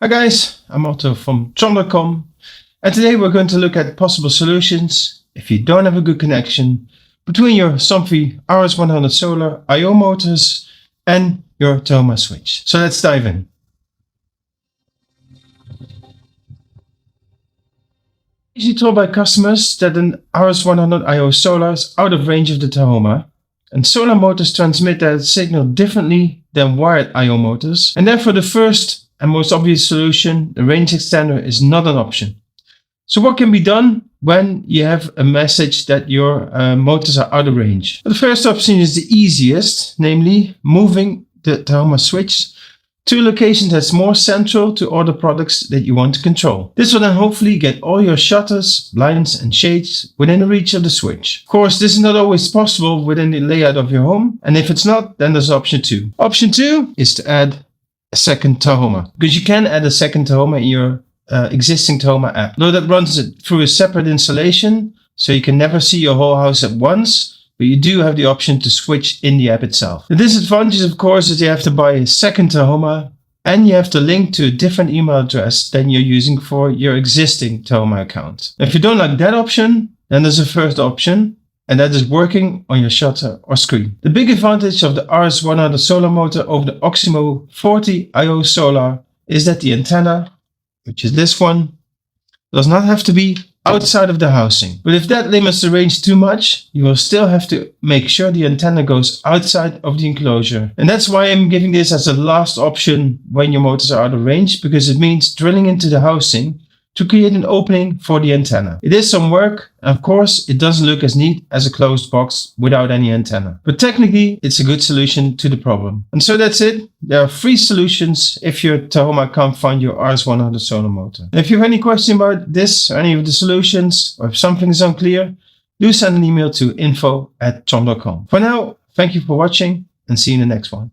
Hi guys, I'm Otto from TaHoma, and today we're going to look at possible solutions if you don't have a good connection between your Somfy RS100 Solar IO motors and your TaHoma switch. So let's dive in. Usually told by customers that an RS100 IO Solar is out of range of the TaHoma, and solar motors transmit that signal differently than wired IO motors, and therefore the first and most obvious solution, the range extender, is not an option. So what can be done when you have a message that your motors are out of range? The first option is the easiest, namely moving the TaHoma switch to a location that's more central to all the products that you want to control. This will then hopefully get all your shutters, blinds and shades within the reach of the switch. Of course, this is not always possible within the layout of your home, and if it's not, then there's option 2. Option 2 is to add a second TaHoma, because you can add a second TaHoma in your existing TaHoma app. Though that runs it through a separate installation, so you can never see your whole house at once, but you do have the option to switch in the app itself. The disadvantage, of course, is you have to buy a second TaHoma and you have to link to a different email address than you're using for your existing TaHoma account. If you don't like that option, then there's a first option, and that is working on your shutter or screen. The big advantage of the RS100 Solar motor over the RS100 40 IO Solar is that the antenna, which is this one, does not have to be outside of the housing. But if that limits the range too much, you will still have to make sure the antenna goes outside of the enclosure. And that's why I'm giving this as a last option when your motors are out of range, because it means drilling into the housing to create an opening for the antenna. It is some work, and of course it doesn't look as neat as a closed box without any antenna. But technically it's a good solution to the problem. And so that's it. There are 3 solutions if your TaHoma can't find your RS100 Solar motor. And if you have any question about this or any of the solutions, or if something is unclear, do send an email to info@TaHoma.com. For now, thank you for watching and see you in the next one.